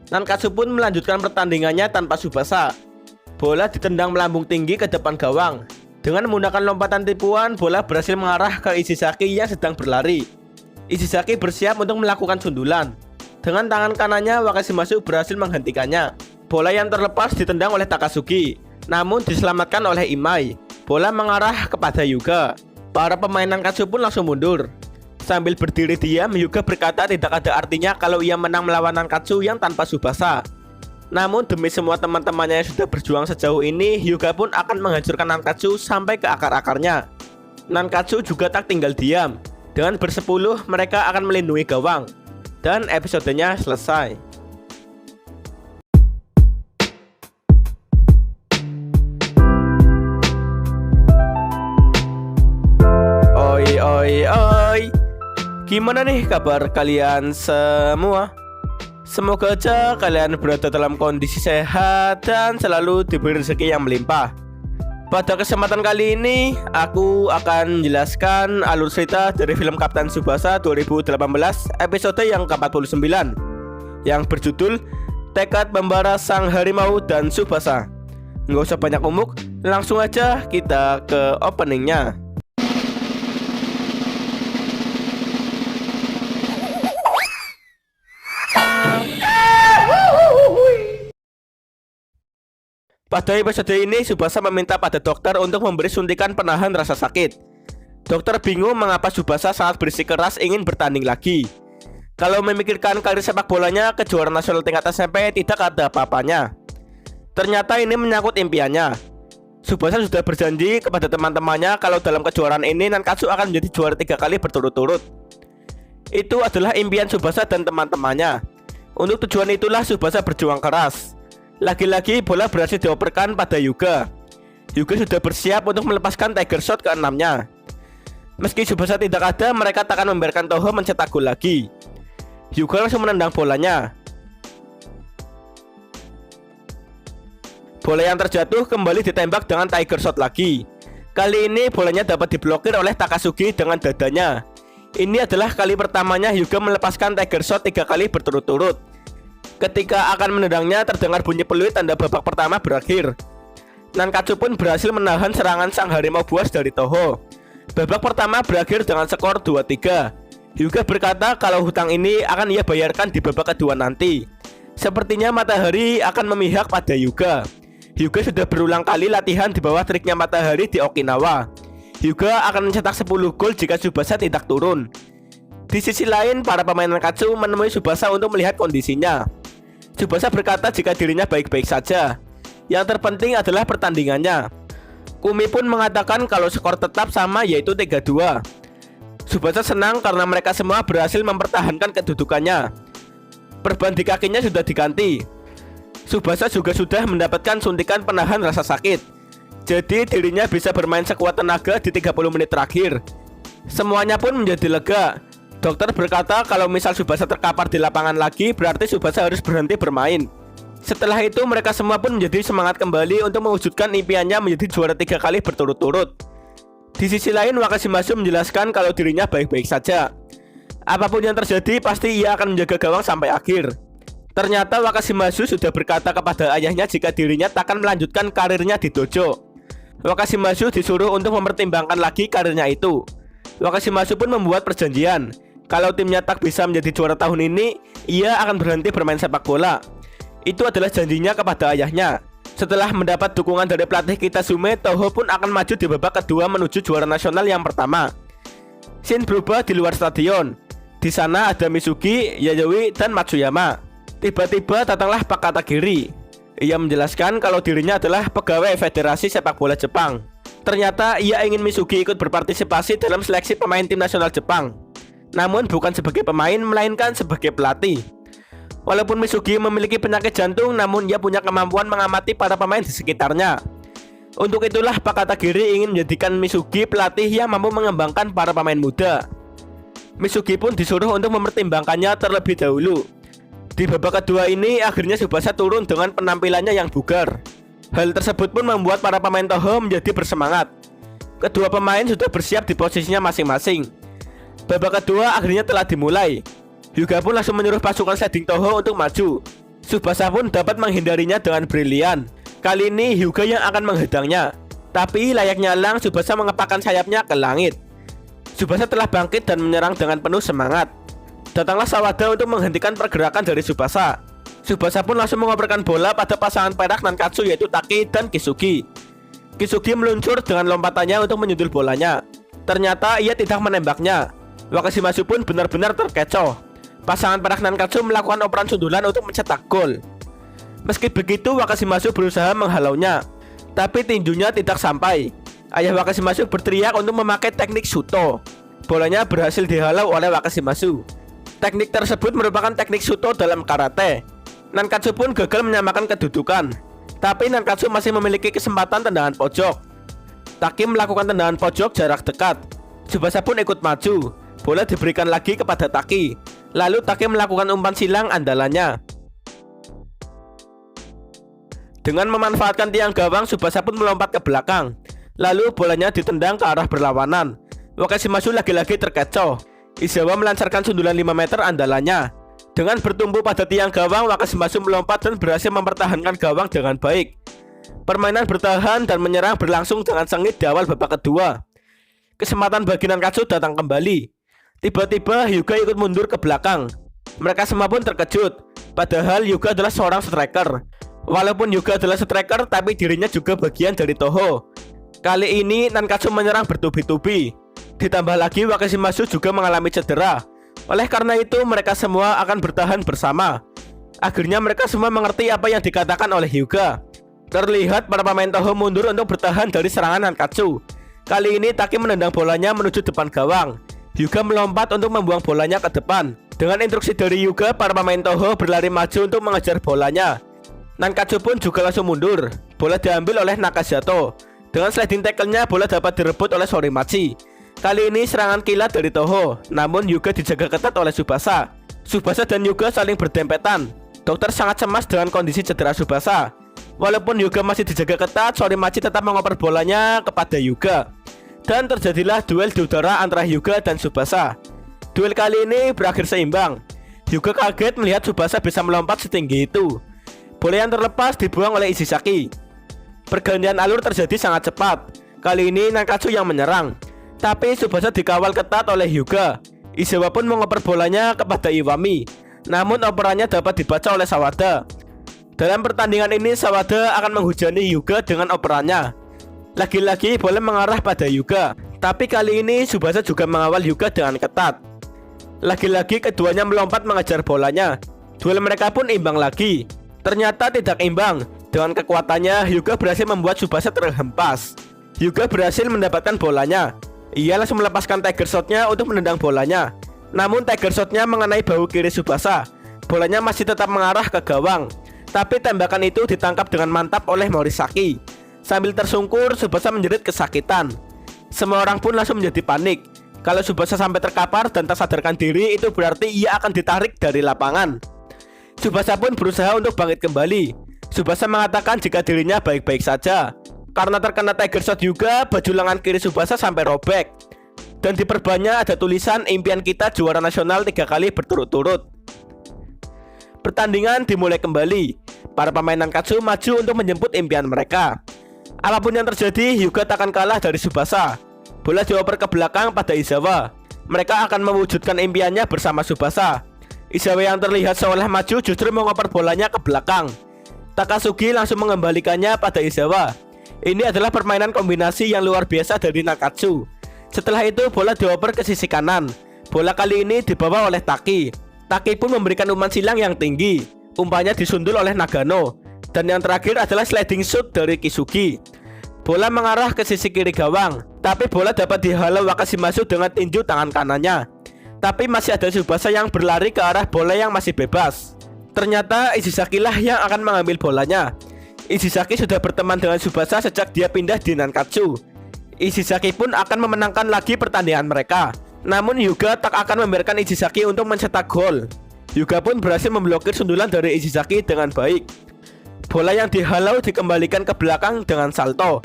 Nankatsu pun melanjutkan pertandingannya tanpa Tsubasa. Bola ditendang melambung tinggi ke depan gawang. Dengan menggunakan lompatan tipuan, bola berhasil mengarah ke Ishizaki yang sedang berlari. Ishizaki bersiap untuk melakukan sundulan. Dengan tangan kanannya, Wakashimasu berhasil menghentikannya. Bola yang terlepas ditendang oleh Takasugi, namun diselamatkan oleh Imai. Bola mengarah kepada Hyuga. Para pemain Nankatsu pun langsung mundur. Sambil berdiri diam, Hyuga berkata tidak ada artinya kalau ia menang melawan Nankatsu yang tanpa Tsubasa. Namun demi semua teman-temannya yang sudah berjuang sejauh ini, Hyuga pun akan menghancurkan Nankatsu sampai ke akar-akarnya. Nankatsu juga tak tinggal diam. Dengan bersepuluh, mereka akan melindungi gawang. Dan episodenya selesai. Oi oi oi, gimana nih kabar kalian semua? Semoga aja kalian berada dalam kondisi sehat dan selalu diberi rezeki yang melimpah. Pada kesempatan kali ini, aku akan menjelaskan alur cerita dari film Kapten Tsubasa 2018 episode yang ke-49 yang berjudul Tekad Membara Sang Harimau dan Tsubasa. Nggak usah banyak umuk, langsung aja kita ke openingnya. Pada episode ini, Tsubasa meminta pada dokter untuk memberi suntikan penahan rasa sakit. Dokter bingung mengapa Tsubasa sangat bersikeras ingin bertanding lagi. Kalau memikirkan karir sepak bolanya, kejuaraan nasional tingkat SMP tidak ada apa-apanya. Ternyata ini menyangkut impiannya. Tsubasa sudah berjanji kepada teman-temannya kalau dalam kejuaraan ini Nankatsu akan menjadi juara 3 kali berturut-turut. Itu adalah impian Tsubasa dan teman-temannya. Untuk tujuan itulah Tsubasa berjuang keras. Lagi-lagi bola berhasil dioperkan pada Hyuga. Hyuga sudah bersiap untuk melepaskan Tiger Shot ke-6-nya. Meski Tsubasa tidak ada, mereka tak akan membiarkan Toho mencetak gol lagi. Hyuga langsung menendang bolanya. Bola yang terjatuh kembali ditembak dengan Tiger Shot lagi. Kali ini bolanya dapat diblokir oleh Takasugi dengan dadanya. Ini adalah kali pertamanya Hyuga melepaskan Tiger Shot 3 kali berturut-turut. Ketika akan menendangnya, terdengar bunyi peluit tanda babak pertama berakhir. Nankatsu pun berhasil menahan serangan sang harimau buas dari Toho. Babak pertama berakhir dengan skor 2-3. Hyuga berkata kalau hutang ini akan ia bayarkan di babak kedua nanti. Sepertinya matahari akan memihak pada Hyuga. Hyuga sudah berulang kali latihan di bawah triknya matahari di Okinawa. Hyuga akan mencetak 10 gol jika Tsubasa tidak turun. Di sisi lain, para pemain Nankatsu menemui Tsubasa untuk melihat kondisinya. Tsubasa berkata jika dirinya baik-baik saja. Yang terpenting adalah pertandingannya. Kumi pun mengatakan kalau skor tetap sama, yaitu 3-2. Tsubasa senang karena mereka semua berhasil mempertahankan kedudukannya. Perban di kakinya sudah diganti. Tsubasa juga sudah mendapatkan suntikan penahan rasa sakit. Jadi dirinya bisa bermain sekuat tenaga di 30 menit terakhir. Semuanya pun menjadi lega. Dokter berkata kalau misal Tsubasa terkapar di lapangan lagi, berarti Tsubasa harus berhenti bermain. Setelah itu mereka semua pun menjadi semangat kembali untuk mewujudkan impiannya menjadi juara 3 kali berturut-turut. Di sisi lain, Wakashimasu menjelaskan kalau dirinya baik-baik saja. Apapun yang terjadi, pasti ia akan menjaga gawang sampai akhir. Ternyata Wakashimasu sudah berkata kepada ayahnya jika dirinya takkan melanjutkan karirnya di dojo. Wakashimasu disuruh untuk mempertimbangkan lagi karirnya itu. Wakashimasu pun membuat perjanjian. Kalau timnya tak bisa menjadi juara tahun ini, ia akan berhenti bermain sepak bola. Itu adalah janjinya kepada ayahnya. Setelah mendapat dukungan dari pelatih Kitasume, Toho pun akan maju di babak kedua menuju juara nasional yang pertama. Scene berubah di luar stadion. Di sana ada Mitsuki, Yayoi, dan Matsuyama. Tiba-tiba datanglah Pak Katagiri. Ia menjelaskan kalau dirinya adalah pegawai Federasi Sepak Bola Jepang. Ternyata ia ingin Mitsuki ikut berpartisipasi dalam seleksi pemain tim nasional Jepang. Namun bukan sebagai pemain, melainkan sebagai pelatih. Walaupun Mitsuki memiliki penyakit jantung, namun ia punya kemampuan mengamati para pemain di sekitarnya. Untuk itulah Pak Katagiri ingin menjadikan Mitsuki pelatih yang mampu mengembangkan para pemain muda. Mitsuki pun disuruh untuk mempertimbangkannya terlebih dahulu. Di babak kedua ini, akhirnya Tsubasa turun dengan penampilannya yang bugar. Hal tersebut pun membuat para pemain Toho menjadi bersemangat. Kedua pemain sudah bersiap di posisinya masing-masing. Babak kedua akhirnya telah dimulai. Hyuga pun langsung menyuruh pasukan sliding Toho untuk maju. Tsubasa pun dapat menghindarinya dengan brilian. Kali ini Hyuga yang akan menghadangnya. Tapi layaknya elang, Tsubasa mengepakkan sayapnya ke langit. Tsubasa telah bangkit dan menyerang dengan penuh semangat. Datanglah Sawada untuk menghentikan pergerakan dari Tsubasa. Tsubasa pun langsung mengoperkan bola pada pasangan perak Nankatsu, yaitu Taki dan Kisugi. Kisugi meluncur dengan lompatannya untuk menyundul bolanya. Ternyata ia tidak menembaknya. Wakashimasu pun benar-benar terkecoh. Pasangan perak Nankatsu melakukan operan sundulan untuk mencetak gol. Meski begitu, Wakashimasu berusaha menghalaunya, tapi tinjunya tidak sampai. Ayah Wakashimasu berteriak untuk memakai teknik Shuto. Bolanya berhasil dihalau oleh Wakashimasu. Teknik tersebut merupakan teknik Shuto dalam karate. Nankatsu pun gagal menyamakan kedudukan, tapi Nankatsu masih memiliki kesempatan tendangan pojok. Taki melakukan tendangan pojok jarak dekat. Tsubasa pun ikut maju. Bola diberikan lagi kepada Taki. Lalu Taki melakukan umpan silang andalannya. Dengan memanfaatkan tiang gawang, Tsubasa pun melompat ke belakang. Lalu bolanya ditendang ke arah berlawanan. Wakashimasu lagi-lagi terkecoh. Izawa melancarkan sundulan 5 meter andalannya. Dengan bertumbuh pada tiang gawang, Wakashimasu melompat dan berhasil mempertahankan gawang dengan baik. Permainan bertahan dan menyerang berlangsung dengan sengit di awal babak kedua. Kesempatan bagi Nankatsu datang kembali. Tiba-tiba Hyuga ikut mundur ke belakang. Mereka semua pun terkejut. Padahal Hyuga adalah seorang striker. Walaupun Hyuga adalah striker, tapi dirinya juga bagian dari Toho. Kali ini Nankatsu menyerang bertubi-tubi. Ditambah lagi Wakashimasu juga mengalami cedera. Oleh karena itu mereka semua akan bertahan bersama. Akhirnya mereka semua mengerti apa yang dikatakan oleh Hyuga. Terlihat para pemain Toho mundur untuk bertahan dari serangan Nankatsu. Kali ini Taki menendang bolanya menuju depan gawang. Hyuga melompat untuk membuang bolanya ke depan. Dengan instruksi dari Hyuga, para pemain Toho berlari maju untuk mengejar bolanya. Nankatsu pun juga langsung mundur. Bola diambil oleh Nakazato. Dengan sliding tackle-nya, bola dapat direbut oleh Sorimachi. Kali ini serangan kilat dari Toho, namun Hyuga dijaga ketat oleh Tsubasa. Tsubasa dan Hyuga saling berdempetan. Dokter sangat cemas dengan kondisi cedera Tsubasa. Walaupun Hyuga masih dijaga ketat, Sorimachi tetap mengoper bolanya kepada Hyuga. Dan terjadilah duel di udara antara Hyuga dan Tsubasa. Duel kali ini berakhir seimbang. Hyuga kaget melihat Tsubasa bisa melompat setinggi itu. Bola yang terlepas dibuang oleh Ishizaki. Pergantian alur terjadi sangat cepat. Kali ini Nankatsu yang menyerang, tapi Tsubasa dikawal ketat oleh Hyuga. Izawa pun mengoper bolanya kepada Iwami, namun operannya dapat dibaca oleh Sawada. Dalam pertandingan ini Sawada akan menghujani Hyuga dengan operannya. Lagi-lagi bola mengarah pada Hyuga, tapi kali ini Tsubasa juga mengawal Hyuga dengan ketat. Lagi-lagi keduanya melompat mengejar bolanya. Duel mereka pun imbang lagi. Ternyata tidak imbang. Dengan kekuatannya, Hyuga berhasil membuat Tsubasa terhempas. Hyuga berhasil mendapatkan bolanya. Ia langsung melepaskan Tiger Shot-nya untuk menendang bolanya. Namun Tiger Shot-nya mengenai bahu kiri Tsubasa. Bolanya masih tetap mengarah ke gawang, tapi tembakan itu ditangkap dengan mantap oleh Morisaki. Sambil tersungkur, Tsubasa menjerit kesakitan. Semua orang pun langsung menjadi panik. Kalau Tsubasa sampai terkapar dan tak sadarkan diri, itu berarti ia akan ditarik dari lapangan. Tsubasa pun berusaha untuk bangkit kembali. Tsubasa mengatakan jika dirinya baik-baik saja. Karena terkena Tiger Shot juga, baju lengan kiri Tsubasa sampai robek. Dan di perbannya ada tulisan impian kita juara nasional 3 kali berturut-turut. Pertandingan dimulai kembali. Para pemain Nankatsu maju untuk menjemput impian mereka. Apapun yang terjadi, Hyuga takkan kalah dari Tsubasa. Bola dioper ke belakang pada Izawa. Mereka akan mewujudkan impiannya bersama Tsubasa. Izawa yang terlihat seolah maju justru mengoper bolanya ke belakang. Takasugi langsung mengembalikannya pada Izawa. Ini adalah permainan kombinasi yang luar biasa dari Nankatsu. Setelah itu bola dioper ke sisi kanan. Bola kali ini dibawa oleh Taki. Taki pun memberikan umpan silang yang tinggi. Umpannya disundul oleh Nagano. Dan yang terakhir adalah sliding shot dari Kisugi. Bola mengarah ke sisi kiri gawang, tapi bola dapat dihalau Wakashimasu dengan tinju tangan kanannya. Tapi masih ada Tsubasa yang berlari ke arah bola yang masih bebas. Ternyata Ishizaki lah yang akan mengambil bolanya. Ishizaki sudah berteman dengan Tsubasa sejak dia pindah di Nankatsu. Ishizaki pun akan memenangkan lagi pertandingan mereka. Namun Hyuga tak akan membiarkan Ishizaki untuk mencetak gol. Hyuga pun berhasil memblokir sundulan dari Ishizaki dengan baik. Bola yang dihalau dikembalikan ke belakang dengan salto.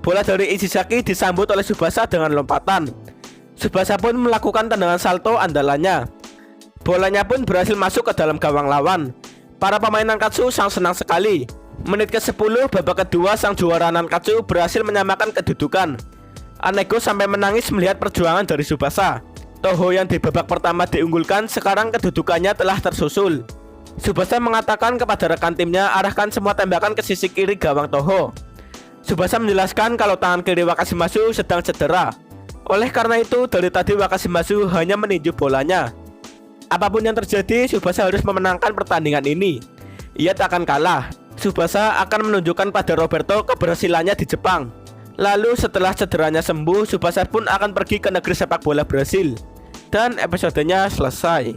Bola dari Ishizaki disambut oleh Tsubasa dengan lompatan. Tsubasa pun melakukan tendangan salto andalannya. Bolanya pun berhasil masuk ke dalam gawang lawan. Para pemain Nankatsu sangat senang sekali. Menit ke-10 babak kedua sang juara Nankatsu berhasil menyamakan kedudukan. Anego sampai menangis melihat perjuangan dari Tsubasa. Toho yang di babak pertama diunggulkan sekarang kedudukannya telah tersusul. Tsubasa mengatakan kepada rekan timnya arahkan semua tembakan ke sisi kiri gawang Toho. Tsubasa menjelaskan kalau tangan kiri Wakashimasu sedang cedera. Oleh karena itu dari tadi Wakashimasu hanya meninju bolanya. Apapun yang terjadi, Tsubasa harus memenangkan pertandingan ini. Ia tak akan kalah. Tsubasa akan menunjukkan pada Roberto keberhasilannya di Jepang. Lalu setelah cederanya sembuh, Tsubasa pun akan pergi ke negeri sepak bola Brasil. Dan episodenya selesai.